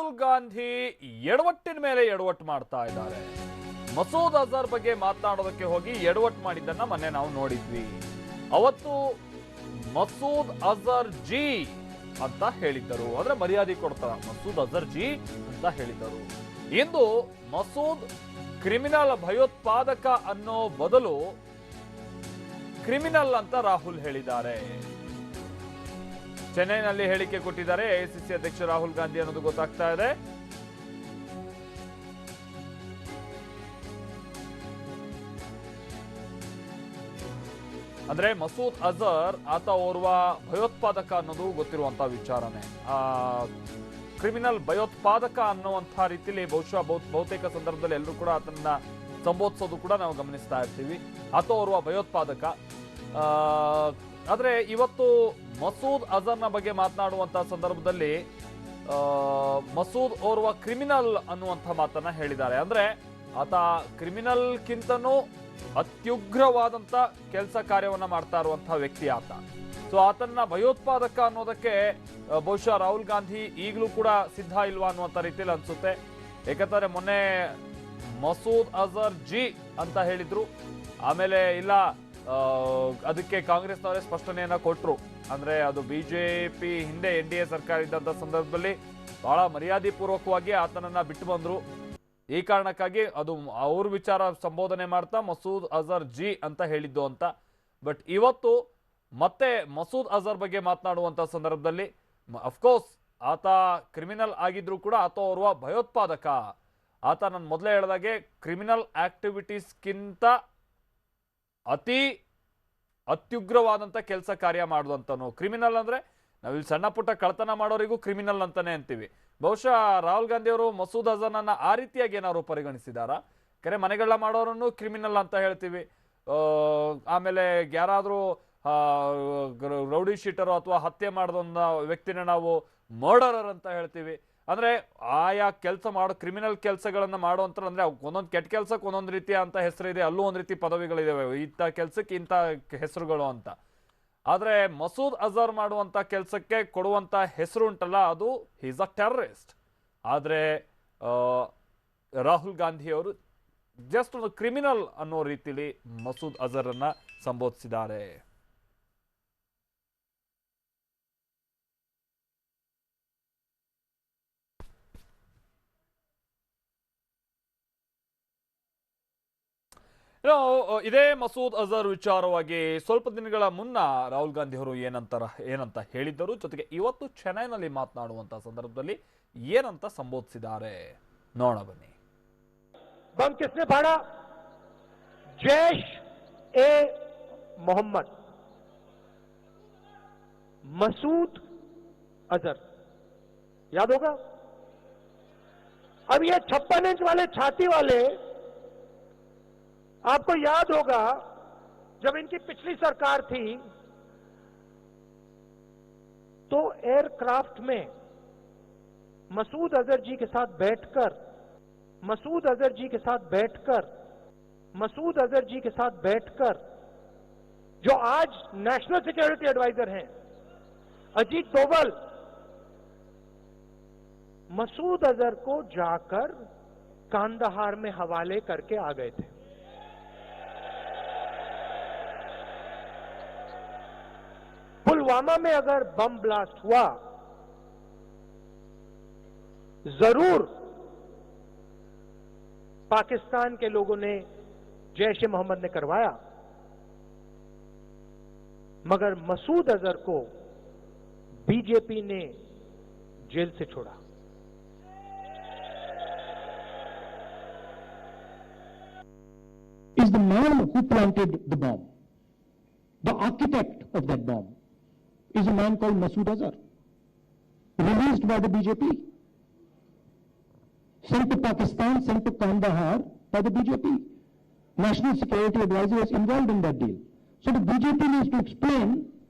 ರಾಹುಲ್ ಗಾಂಧಿ ಎಡವಟ್ಟಿನ ಮೇಲೆ ಎಡವಟ್ಟು ಮಾಡ್ತಾ ಇದ್ದಾರೆ. ಮಸೂದ್ ಅಜರ್ ಬಗ್ಗೆ ಮಾತನಾಡೋದಕ್ಕೆ ಹೋಗಿ ಎಡವಟ್ಟು ಮಾಡಿದ್ದನ್ನ ಮೊನ್ನೆ ನಾವು ನೋಡಿದ್ವಿ. ಅವತ್ತು ಮಸೂದ್ ಅಜರ್ ಜಿ ಅಂತ ಹೇಳಿದ್ದರು, ಅಂದ್ರೆ ಮರ್ಯಾದೆ ಕೊಡ್ತಾರ, ಮಸೂದ್ ಅಜರ್ ಜಿ ಅಂತ ಹೇಳಿದ್ದರು. ಇಂದು ಮಸೂದ್ ಕ್ರಿಮಿನಲ್ ಭಯೋತ್ಪಾದಕ ಅನ್ನೋ ಬದಲು ಕ್ರಿಮಿನಲ್ ಅಂತ ರಾಹುಲ್ ಹೇಳಿದ್ದಾರೆ. ಚೆನ್ನೈನಲ್ಲಿ ಹೇಳಿಕೆ ಕೊಟ್ಟಿದ್ದಾರೆ ಎಐಸಿಸಿ ಅಧ್ಯಕ್ಷ ರಾಹುಲ್ ಗಾಂಧಿ ಅನ್ನೋದು ಗೊತ್ತಾಗ್ತಾ ಇದೆ. ಅಂದ್ರೆ ಮಸೂದ್ ಅಜರ್ ಆತ ಓರ್ವ ಭಯೋತ್ಪಾದಕ ಅನ್ನೋದು ಗೊತ್ತಿರುವಂತಹ ವಿಚಾರನೆ. ಕ್ರಿಮಿನಲ್ ಭಯೋತ್ಪಾದಕ ಅನ್ನುವಂತಹ ರೀತಿಯಲ್ಲಿ ಬಹುಶಃ ಬಹುತೇಕ ಸಂದರ್ಭದಲ್ಲಿ ಎಲ್ಲರೂ ಕೂಡ ಆತನ ಸಂಬೋಧಿಸೋದು ಕೂಡ ನಾವು ಗಮನಿಸ್ತಾ ಇರ್ತೀವಿ. ಆತ ಓರ್ವ ಭಯೋತ್ಪಾದಕ. ಆದ್ರೆ ಇವತ್ತು ಮಸೂದ್ ಅಜರ್ನ ಬಗ್ಗೆ ಮಾತನಾಡುವಂತಹ ಸಂದರ್ಭದಲ್ಲಿ ಮಸೂದ್ ಓರ್ವ ಕ್ರಿಮಿನಲ್ ಅನ್ನುವಂಥ ಮಾತನ್ನ ಹೇಳಿದ್ದಾರೆ. ಅಂದ್ರೆ ಆತ ಕ್ರಿಮಿನಲ್ಗಿಂತನೂ ಅತ್ಯುಗ್ರವಾದಂತ ಕೆಲಸ ಕಾರ್ಯವನ್ನ ಮಾಡ್ತಾ ಇರುವಂತಹ ವ್ಯಕ್ತಿ ಆತ. ಸೊ ಆತನ್ನ ಭಯೋತ್ಪಾದಕ ಅನ್ನೋದಕ್ಕೆ ಬಹುಶಃ ರಾಹುಲ್ ಗಾಂಧಿ ಈಗಲೂ ಕೂಡ ಸಿದ್ಧ ಇಲ್ವಾ ಅನ್ನುವಂಥ ರೀತಿಯಲ್ಲಿ ಅನ್ಸುತ್ತೆ. ಯಾಕಂದ್ರೆ ಮೊನ್ನೆ ಮಸೂದ್ ಅಜರ್ ಜಿ ಅಂತ ಹೇಳಿದ್ರು, ಆಮೇಲೆ ಇಲ್ಲ ಅದಕ್ಕೆ ಕಾಂಗ್ರೆಸ್ನವರೇ ಸ್ಪಷ್ಟನೆಯನ್ನ ಕೊಟ್ರು. ಅಂದ್ರೆ ಅದು ಬಿಜೆಪಿ ಹಿಂದೆ NDA ಸರ್ಕಾರ ಇದ್ದಂತ ಸಂದರ್ಭದಲ್ಲಿ ಬಹಳ ಮರ್ಯಾದೆ ಪೂರ್ವಕವಾಗಿ ಆತನನ್ನ ಬಿಟ್ಟು ಬಂದ್ರು. ಈ ಕಾರಣಕ್ಕಾಗಿ ಅದು ಅವ್ರ ವಿಚಾರ ಸಂಬೋಧನೆ ಮಾಡ್ತಾ ಮಸೂದ್ ಅಜರ್ ಜಿ ಅಂತ ಹೇಳಿದ್ದು ಅಂತ. ಬಟ್ ಇವತ್ತು ಮತ್ತೆ ಮಸೂದ್ ಅಜರ್ ಬಗ್ಗೆ ಮಾತನಾಡುವಂತ ಸಂದರ್ಭದಲ್ಲಿ ಅಫ್ಕೋರ್ಸ್ ಆತ ಕ್ರಿಮಿನಲ್ ಆಗಿದ್ರು ಕೂಡ ಆತ ಓರ್ವ ಭಯೋತ್ಪಾದಕ. ಆತ ನಾನು ಮೊದಲೇ ಹೇಳಿದಾಗೆ ಕ್ರಿಮಿನಲ್ ಆಕ್ಟಿವಿಟೀಸ್ಗಿಂತ ಅತ್ಯುಗ್ರವಾದಂತ ಕೆಲಸ ಕಾರ್ಯ ಮಾಡುವಂತನು ಕ್ರಿಮಿನಲ್. ಅಂದ್ರೆ ನಾವಿಲ್ಲಿ ಸಣ್ಣ ಪುಟ್ಟ ಕಳ್ತನ ಮಾಡೋರಿಗೂ ಕ್ರಿಮಿನಲ್ ಅಂತಾನೆ ಅಂತೀವಿ. ಬಹುಶಃ ರಾಹುಲ್ ಗಾಂಧಿ ಅವರು ಮಸೂದ್ ಅಜರ್ನನ್ನ ಆ ರೀತಿಯಾಗಿ ಏನಾದ್ರು ಪರಿಗಣಿಸಿದಾರಾ? ಕರೆ ಮನೆಗಳ ಮಾಡೋರನ್ನು ಕ್ರಿಮಿನಲ್ ಅಂತ ಹೇಳ್ತೀವಿ. ಆಮೇಲೆ ಯಾರಾದ್ರೂ ರೌಡಿ ಶೀಟರು ಅಥವಾ ಹತ್ಯೆ ಮಾಡಿದ ವ್ಯಕ್ತಿನ ನಾವು ಮರ್ಡರರ್ ಅಂತ ಹೇಳ್ತೀವಿ. ಅಂದ್ರೆ ಆಯಾ ಕೆಲಸ ಮಾಡೋ ಕ್ರಿಮಿನಲ್ ಕೆಲಸಗಳನ್ನ ಮಾಡುವಂತ, ಅಂದ್ರೆ ಒಂದೊಂದು ಕೆಟ್ಟ ಕೆಲ್ಸಕ್ಕೆ ಒಂದೊಂದು ರೀತಿಯ ಅಂತ ಹೆಸರು ಇದೆ, ಅಲ್ಲೂ ಒಂದ್ ರೀತಿ ಪದವಿಗಳಿದಾವೆ, ಇಂಥ ಕೆಲ್ಸಕ್ಕೆ ಇಂಥ ಹೆಸರುಗಳು ಅಂತ. ಆದ್ರೆ ಮಸೂದ್ ಅಜರ್ ಮಾಡುವಂತ ಕೆಲಸಕ್ಕೆ ಕೊಡುವಂತ ಹೆಸರು ಉಂಟಲ್ಲ, ಅದು ಈಸ್ ಅ ಟೆರರಿಸ್ಟ್. ಆದ್ರೆ ರಾಹುಲ್ ಗಾಂಧಿ ಅವರು ಜಸ್ಟ್ ಒಂದು ಕ್ರಿಮಿನಲ್ ಅನ್ನೋ ರೀತಿಲಿ ಮಸೂದ್ ಅಜರ್ ಅನ್ನ ಸಂಬೋಧಿಸಿದ್ದಾರೆ. ಇದೇ ಮಸೂದ್ ಅಜರ್ ವಿಚಾರವಾಗಿ ಸ್ವಲ್ಪ ದಿನಗಳ ಮುನ್ನ ರಾಹುಲ್ ಗಾಂಧಿ ಅವರು ಏನಂತ ಹೇಳಿದ್ದರು, ಜೊತೆಗೆ ಇವತ್ತು ಚೆನ್ನೈನಲ್ಲಿ ಮಾತನಾಡುವಂತಹ ಸಂದರ್ಭದಲ್ಲಿ ಏನಂತ ಸಂಬೋಧಿಸಿದ್ದಾರೆ ನೋಡೋಣ ಬನ್ನಿ. बम किसने फाड़ा? जैश ए मोहम्मद मसूद अजहर, याद होगा? अब ये 56 इंच वाले छाती वाले, आपको याद होगा जब इनकी पिछली सरकार थी तो एयरक्राफ्ट में मसूद अजहर जी के साथ बैठकर जो आज नेशनल सिक्योरिटी एडवाइजर हैं अजीत डोभाल, मसूद अजहर को जाकर कांदाहार में हवाले करके आ गए थे. पुलवामा में अगर बम ब्लास्ट हुआ, जरूर पाकिस्तान के लोगों ने, जैश ए मोहम्मद ने करवाया, मगर मसूद अजहर को बीजेपी ने जेल से छोड़ा. Is the man who planted the bomb, the architect of that bomb, is a man called Masood Azhar, released by the BJP, sent to Pakistan, sent to Kandahar by the BJP. National Security Advisor was involved in that deal. So the BJP needs to explain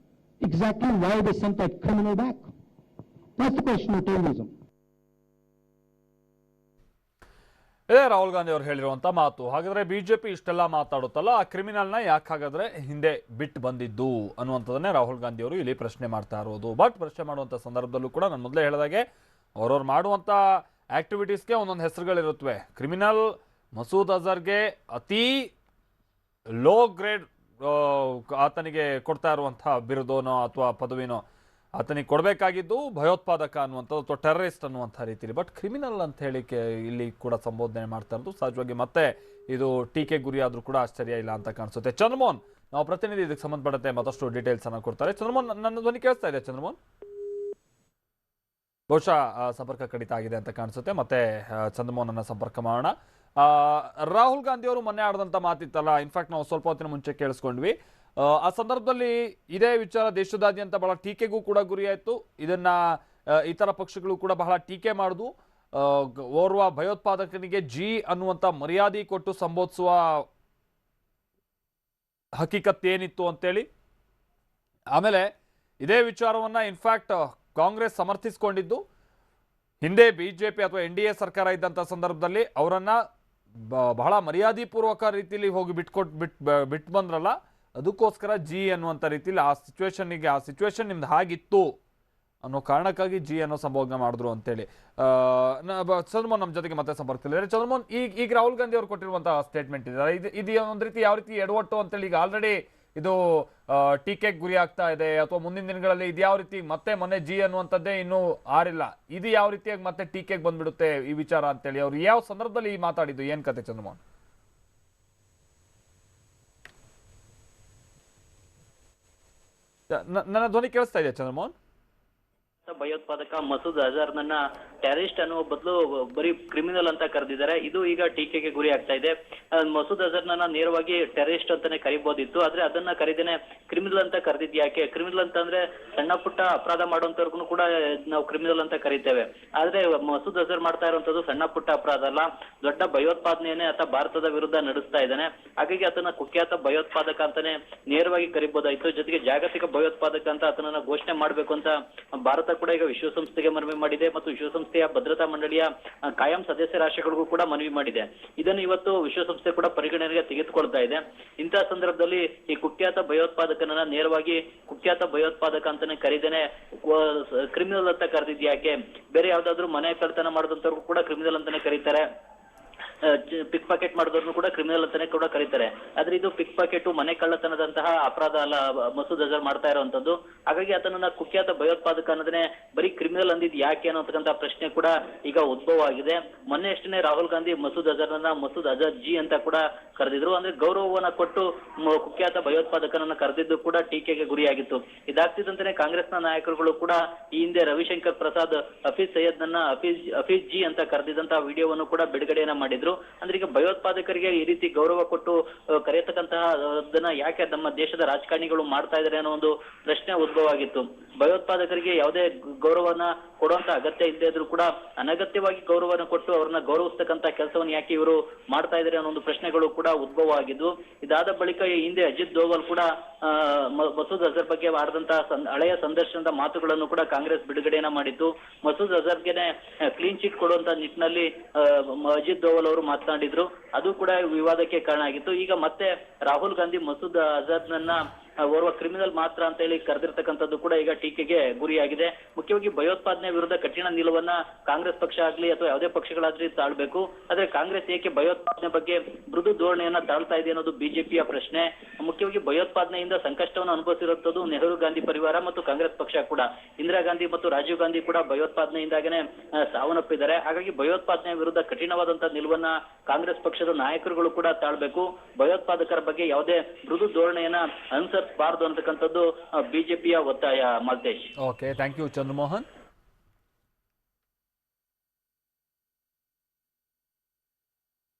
exactly why they sent that criminal back. That's the question of terrorism. ಇದೇ ರಾಹುಲ್ ಗಾಂಧಿ ಅವರು ಹೇಳಿರುವಂತ ಮಾತು. ಹಾಗಾದ್ರೆ BJP ಇಷ್ಟೆಲ್ಲ ಮಾತಾಡುತ್ತಲ್ಲ, ಆ ಕ್ರಿಮಿನಲ್ನ ಯಾಕೆ ಹಾಗಾದ್ರೆ ಹಿಂದೆ ಬಿಟ್ಟು ಬಂದಿದ್ದು ಅನ್ನುವಂಥದ್ದನ್ನೇ ರಾಹುಲ್ ಗಾಂಧಿ ಅವರು ಇಲ್ಲಿ ಪ್ರಶ್ನೆ ಮಾಡ್ತಾ ಇರೋದು. ಬಟ್ ಪ್ರಶ್ನೆ ಮಾಡುವಂತ ಸಂದರ್ಭದಲ್ಲೂ ಕೂಡ ನಾನು ಮೊದಲೇ ಹೇಳಿದಾಗೆ ಅವ್ರವ್ರು ಮಾಡುವಂಥ ಆಕ್ಟಿವಿಟೀಸ್ಗೆ ಒಂದೊಂದು ಹೆಸರುಗಳಿರುತ್ತವೆ. ಕ್ರಿಮಿನಲ್ ಮಸೂದ್ ಅಜರ್ಗೆ ಅತೀ ಲೋ ಗ್ರೇಡ್ ಆತನಿಗೆ ಕೊಡ್ತಾ ಇರುವಂಥ ಬಿರುದೋನೋ ಅಥವಾ ಪದವಿನೋ ಆತನಿಗೆ ಕೊಡಬೇಕಾಗಿದ್ದು ಭಯೋತ್ಪಾದಕ ಅನ್ನುವಂಥದ್ದು ಅಥವಾ ಟೆರರಿಸ್ಟ್ ಅನ್ನುವಂಥ ರೀತಿಯಲ್ಲಿ. ಬಟ್ ಕ್ರಿಮಿನಲ್ ಅಂತ ಹೇಳಿ ಇಲ್ಲಿ ಕೂಡ ಸಂಬೋಧನೆ ಮಾಡ್ತಾ ಇರೋದು ಸಹಜವಾಗಿ ಮತ್ತೆ ಇದು ಟೀಕೆ ಗುರಿಯಾದರೂ ಕೂಡ ಆಶ್ಚರ್ಯ ಇಲ್ಲ ಅಂತ ಕಾಣಿಸುತ್ತೆ. ಚಂದ್ರಮೋಹನ್, ನಾವು ಪ್ರತಿನಿಧಿ ಇದಕ್ಕೆ ಸಂಬಂಧಪಟ್ಟಂತೆ ಮತ್ತಷ್ಟು ಡೀಟೇಲ್ಸ್ ಅನ್ನು ಕೊಡ್ತಾರೆ. ಚಂದ್ರಮೋಹನ್, ನನ್ನ ಧ್ವನಿ ಕೇಳಿಸ್ತಾ ಇದೆ ಚಂದ್ರಮೋಹನ್? ಬಹುಶಃ ಸಂಪರ್ಕ ಕಡಿತ ಆಗಿದೆ ಅಂತ ಕಾಣಿಸುತ್ತೆ. ಮತ್ತೆ ಚಂದ್ರಮೋಹನನ್ನ ಸಂಪರ್ಕ ಮಾಡೋಣ. ರಾಹುಲ್ ಗಾಂಧಿ ಅವರು ಮೊನ್ನೆ ಆಡಿದಂಥ ಮಾತಿತ್ತಲ್ಲ, ಇನ್ಫ್ಯಾಕ್ಟ್ ನಾವು ಸ್ವಲ್ಪ ಹೊತ್ತಿನ ಮುಂಚೆ ಕೇಳಿಸ್ಕೊಂಡ್ವಿ. ಆ ಸಂದರ್ಭದಲ್ಲಿ ಇದೇ ವಿಚಾರ ದೇಶದಾದ್ಯಂತ ಬಹಳ ಟೀಕೆಗೂ ಕೂಡ ಗುರಿಯಾಯಿತು. ಇದನ್ನ ಇತರ ಪಕ್ಷಗಳು ಕೂಡ ಬಹಳ ಟೀಕೆ ಮಾಡುದು. ಓರ್ವ ಭಯೋತ್ಪಾದಕನಿಗೆ ಜಿ ಅನ್ನುವಂಥ ಮರ್ಯಾದೆ ಕೊಟ್ಟು ಸಂಬೋಧಿಸುವ ಹಕೀಕತ್ ಏನಿತ್ತು ಅಂತೇಳಿ. ಆಮೇಲೆ ಇದೇ ವಿಚಾರವನ್ನ ಇನ್ಫ್ಯಾಕ್ಟ್ ಕಾಂಗ್ರೆಸ್ ಸಮರ್ಥಿಸಿಕೊಂಡಿದ್ದು. ಹಿಂದೆ ಬಿಜೆಪಿ ಅಥವಾ NDA ಸರ್ಕಾರ ಇದ್ದಂಥ ಸಂದರ್ಭದಲ್ಲಿ ಅವರನ್ನ ಬಹಳ ಮರ್ಯಾದೆಪೂರ್ವಕ ರೀತಿಯಲ್ಲಿ ಹೋಗಿ ಬಿಟ್ಟು ಬಂದ್ರಲ್ಲ, ಅದಕ್ಕೋಸ್ಕರ ಜಿ ಅನ್ನುವಂಥ ರೀತಿಯಲ್ಲಿ ಆ ಸಿಚುವೇಶನ್ ನಿಮ್ದು ಹಾಗಿತ್ತು ಅನ್ನೋ ಕಾರಣಕ್ಕಾಗಿ ಜಿ ಅನ್ನೋ ಸಂಬೋಧನೆ ಮಾಡಿದ್ರು ಅಂತೇಳಿ. ಚಂದ್ರಮೋಹನ್ ನಮ್ಮ ಜೊತೆಗೆ ಮತ್ತೆ ಸಂಪರ್ಕದಲ್ಲಿದ್ದಾರೆ. ಚಂದ್ರಮೋಹನ್, ಈಗ ರಾಹುಲ್ ಗಾಂಧಿ ಅವರು ಕೊಟ್ಟಿರುವಂತಹ ಸ್ಟೇಟ್ಮೆಂಟ್ ಇದೆ, ಇದು ಒಂದು ರೀತಿ ಯಾವ ರೀತಿ ಎಡವಟ್ಟು ಅಂತೇಳಿ ಈಗ ಆಲ್ರೆಡಿ ಇದು ಟೀಕೆಗೆ ಗುರಿ ಆಗ್ತಾ ಇದೆ, ಅಥವಾ ಮುಂದಿನ ದಿನಗಳಲ್ಲಿ ಇದು ಯಾವ ರೀತಿ ಮತ್ತೆ ಮೊನ್ನೆ ಜಿ ಅನ್ನುವಂಥದ್ದೇ ಇನ್ನೂ ಆರಿಲ್ಲ, ಇದು ಯಾವ ರೀತಿಯಾಗಿ ಮತ್ತೆ ಟೀಕೆಗೆ ಬಂದ್ಬಿಡುತ್ತೆ ಈ ವಿಚಾರ ಅಂತೇಳಿ ಅವ್ರು ಯಾವ ಸಂದರ್ಭದಲ್ಲಿ ಮಾತಾಡಿದ್ದು, ಏನ್ ಕತೆ ಚಂದ್ರಮೋಹನ್? ನನ್ನ ಧ್ವನಿ ಕೇಳಿಸ್ತಾ ಇದೆ ಚಂದ್ರಮೋಹನ್? ಭಯೋತ್ಪಾದಕ ಮಸೂದ್ ಅಜರ್ನನ್ನ ಟೆರರಿಸ್ಟ್ ಅನ್ನುವ ಬದಲು ಬರೀ ಕ್ರಿಮಿನಲ್ ಅಂತ ಕರೆದಿದ್ದಾರೆ. ಇದು ಈಗ ಟೀಕೆಗೆ ಗುರಿ ಆಗ್ತಾ ಇದೆ. ಮಸೂದ್ ಅಜರ್ನನ್ನ ನೇರವಾಗಿ ಟೆರರಿಸ್ಟ್ ಅಂತಾನೆ ಕರಿಬಹುದಿತ್ತು, ಆದ್ರೆ ಅದನ್ನ ಕರೀದೇನೆ ಕ್ರಿಮಿನಲ್ ಅಂತ ಕರೆದಿದ್ ಯಾಕೆ? ಕ್ರಿಮಿನಲ್ ಅಂತಂದ್ರೆ ಸಣ್ಣ ಪುಟ್ಟ ಅಪರಾಧ ಮಾಡುವಂತವ್ರಿಗೂ ಕೂಡ ನಾವು ಕ್ರಿಮಿನಲ್ ಅಂತ ಕರಿತೇವೆ. ಆದ್ರೆ ಮಸೂದ್ ಅಜರ್ ಮಾಡ್ತಾ ಇರುವಂತದ್ದು ಸಣ್ಣ ಪುಟ್ಟ ಅಪರಾಧ ಅಲ್ಲ, ದೊಡ್ಡ ಭಯೋತ್ಪಾದನೆಯನ್ನೇ ಆತ ಭಾರತದ ವಿರುದ್ಧ ನಡೆಸ್ತಾ ಇದ್ದಾನೆ. ಹಾಗಾಗಿ ಆತನ ಕುಖ್ಯಾತ ಭಯೋತ್ಪಾದಕ ಅಂತಾನೆ ನೇರವಾಗಿ ಕರಿಬಹುದಾಯ್ತು. ಜೊತೆಗೆ ಜಾಗತಿಕ ಭಯೋತ್ಪಾದಕ ಅಂತ ಆತನನ್ನ ಘೋಷಣೆ ಮಾಡ್ಬೇಕು ಅಂತ ಭಾರತ ಕೂಡ ಈಗ ವಿಶ್ವಸಂಸ್ಥೆಗೆ ಮನವಿ ಮಾಡಿದೆ ಮತ್ತು ವಿಶ್ವಸಂಸ್ಥೆಯ ಭದ್ರತಾ ಮಂಡಳಿಯ ಕಾಯಂ ಸದಸ್ಯ ರಾಷ್ಟ್ರಗಳಿಗೂ ಕೂಡ ಮನವಿ ಮಾಡಿದೆ. ಇದನ್ನು ಇವತ್ತು ವಿಶ್ವಸಂಸ್ಥೆ ಕೂಡ ಪರಿಗಣನೆಗೆ ತೆಗೆದುಕೊಳ್ತಾ ಇದೆ. ಇಂತಹ ಸಂದರ್ಭದಲ್ಲಿ ಈ ಕುಖ್ಯಾತ ಭಯೋತ್ಪಾದಕನನ್ನ ನೇರವಾಗಿ ಕುಖ್ಯಾತ ಭಯೋತ್ಪಾದಕ ಅಂತಾನೆ ಕರೀದೇನೆ ಕ್ರಿಮಿನಲ್ ಅಂತ ಕರೆದಿದ್ ಯಾಕೆ? ಬೇರೆ ಯಾವ್ದಾದ್ರು ಮನೆ ಕಳ್ತನ ಮಾಡಿದಂತವ್ರಿಗೂ ಕೂಡ ಕ್ರಿಮಿನಲ್ ಅಂತಾನೆ ಕರೀತಾರೆ, ಪಿಕ್ ಪಾಕೆಟ್ ಮಾಡಿದವ್ರನ್ನು ಕೂಡ ಕ್ರಿಮಿನಲ್ ಅಂತಾನೆ ಕೂಡ ಕರೀತಾರೆ. ಆದ್ರೆ ಇದು ಪಿಕ್ ಪಾಕೆಟ್ ಮನೆ ಕಳ್ಳತನದಂತಹ ಅಪರಾಧ ಅಲ್ಲ ಮಸೂದ್ ಅಜರ್ ಮಾಡ್ತಾ ಇರುವಂತದ್ದು. ಹಾಗಾಗಿ ಆತನನ್ನ ಕುಖ್ಯಾತ ಭಯೋತ್ಪಾದಕ ಅನ್ನೋದನ್ನೇ ಬರೀ ಕ್ರಿಮಿನಲ್ ಅಂದಿದ್ ಯಾಕೆ ಅನ್ನೋತಕ್ಕಂತ ಪ್ರಶ್ನೆ ಕೂಡ ಈಗ ಉದ್ಭವ ಆಗಿದೆ. ಮೊನ್ನೆ ಅಷ್ಟೇ ರಾಹುಲ್ ಗಾಂಧಿ ಮಸೂದ್ ಅಜರ್ನನ್ನ ಮಸೂದ್ ಅಜರ್ ಜಿ ಅಂತ ಕೂಡ ಕರೆದಿದ್ರು. ಅಂದ್ರೆ ಗೌರವವನ್ನ ಕೊಟ್ಟು ಕುಖ್ಯಾತ ಭಯೋತ್ಪಾದಕನನ್ನ ಕರೆದಿದ್ದು ಕೂಡ ಟೀಕೆಗೆ ಗುರಿಯಾಗಿತ್ತು. ಇದಾಗ್ತಿದ್ದಂತೆ ಕಾಂಗ್ರೆಸ್ನ ನಾಯಕರುಗಳು ಕೂಡ ಈ ಹಿಂದೆ ರವಿಶಂಕರ್ ಪ್ರಸಾದ್ ಹಫೀಜ್ ಸೈಯದ್ ನನ್ನ ಹಫೀಜ್ ಜಿ ಅಂತ ಕರೆದಿದ್ದಂತಹ ವಿಡಿಯೋವನ್ನು ಕೂಡ ಬಿಡುಗಡೆಯನ್ನ ಮಾಡಿದ್ರು. ಅಂದ್ರೆ ಈಗ ಭಯೋತ್ಪಾದಕರಿಗೆ ಈ ರೀತಿ ಗೌರವ ಕೊಟ್ಟು ಕರೆಯತಕ್ಕಂತಹ ಅದನ್ನ ಯಾಕೆ ನಮ್ಮ ದೇಶದ ರಾಜಕಾರಣಿಗಳು ಮಾಡ್ತಾ ಇದ್ದಾರೆ ಅನ್ನೋ ಒಂದು ಪ್ರಶ್ನೆ ಉದ್ಭವ ಆಗಿತ್ತು. ಭಯೋತ್ಪಾದಕರಿಗೆ ಯಾವುದೇ ಗೌರವನ ಕೊಡುವಂತ ಅಗತ್ಯ ಇಲ್ಲದೆ ಇದ್ರೂ ಕೂಡ ಅನಗತ್ಯವಾಗಿ ಗೌರವನ ಕೊಟ್ಟು ಅವ್ರನ್ನ ಗೌರವಿಸ್ತಕ್ಕಂತ ಕೆಲಸವನ್ನು ಯಾಕೆ ಇವರು ಮಾಡ್ತಾ ಇದ್ದಾರೆ ಅನ್ನೋ ಒಂದು ಪ್ರಶ್ನೆಗಳು ಕೂಡ ಉದ್ಭವ ಆಗಿದ್ವು. ಇದಾದ ಬಳಿಕ ಈ ಹಿಂದೆ ಅಜಿತ್ ದೋವಲ್ ಕೂಡ ಮಸೂದ್ ಅಜರ್ ಬಗ್ಗೆ ಆಡಿದಂತಹ ಹಳೆಯ ಸಂದರ್ಶನದ ಮಾತುಗಳನ್ನು ಕೂಡ ಕಾಂಗ್ರೆಸ್ ಬಿಡುಗಡೆಯನ್ನ ಮಾಡಿತ್ತು. ಮಸೂದ್ ಅಜರ್ಗೆನೆ ಕ್ಲೀನ್ ಚಿಟ್ ಕೊಡುವಂತ ನಿಟ್ಟಿನಲ್ಲಿ ಅಜಿತ್ ದೋವಲ್ ಅವರು ಮಾತನಾಡಿದ್ರು. ಅದು ಕೂಡ ವಿವಾದಕ್ಕೆ ಕಾರಣ ಆಗಿತ್ತು. ಈಗ ಮತ್ತೆ ರಾಹುಲ್ ಗಾಂಧಿ ಮಸೂದ್ ಅಜರ್ನನ್ನ ಓರ್ವ ಕ್ರಿಮಿನಲ್ ಮಾತ್ರ ಅಂತ ಹೇಳಿ ಕರೆದಿರ್ತಕ್ಕಂಥದ್ದು ಕೂಡ ಈಗ ಟೀಕೆಗೆ ಗುರಿಯಾಗಿದೆ. ಮುಖ್ಯವಾಗಿ ಭಯೋತ್ಪಾದನೆ ವಿರುದ್ಧ ಕಠಿಣ ನಿಲುವನ್ನ ಕಾಂಗ್ರೆಸ್ ಪಕ್ಷ ಆಗ್ಲಿ ಅಥವಾ ಯಾವುದೇ ಪಕ್ಷಗಳಾಗ್ಲಿ ತಾಳ್ಬೇಕು. ಆದ್ರೆ ಕಾಂಗ್ರೆಸ್ ಏಕೆ ಭಯೋತ್ಪಾದನೆ ಬಗ್ಗೆ ಮೃದು ಧೋರಣೆಯನ್ನ ತಾಳ್ತಾ ಇದೆ ಅನ್ನೋದು ಬಿಜೆಪಿಯ ಪ್ರಶ್ನೆ. ಮುಖ್ಯವಾಗಿ ಭಯೋತ್ಪಾದನೆಯಿಂದ ಸಂಕಷ್ಟವನ್ನು ಅನುಭವಿಸಿರುವಂತದ್ದು ನೆಹರು ಗಾಂಧಿ ಪರಿವಾರ ಮತ್ತು ಕಾಂಗ್ರೆಸ್ ಪಕ್ಷ ಕೂಡ. ಇಂದಿರಾ ಗಾಂಧಿ ಮತ್ತು ರಾಜೀವ್ ಗಾಂಧಿ ಕೂಡ ಭಯೋತ್ಪಾದನೆಯಿಂದಾಗನೇ ಸಾವನ್ನಪ್ಪಿದ್ದಾರೆ. ಹಾಗಾಗಿ ಭಯೋತ್ಪಾದನೆ ವಿರುದ್ಧ ಕಠಿಣವಾದಂತಹ ನಿಲುವನ್ನ ಕಾಂಗ್ರೆಸ್ ಪಕ್ಷದ ನಾಯಕರುಗಳು ಕೂಡ ತಾಳ್ಬೇಕು. ಭಯೋತ್ಪಾದಕರ ಬಗ್ಗೆ ಯಾವುದೇ ಮೃದು ಧೋರಣೆಯನ್ನ ಅನುಸರಿಸಬಾರದು ಅಂತಕ್ಕಂಥದ್ದು ಬಿಜೆಪಿಯ ಒತ್ತಾಯ. Maltesh. Okay, thank you Chandramohan.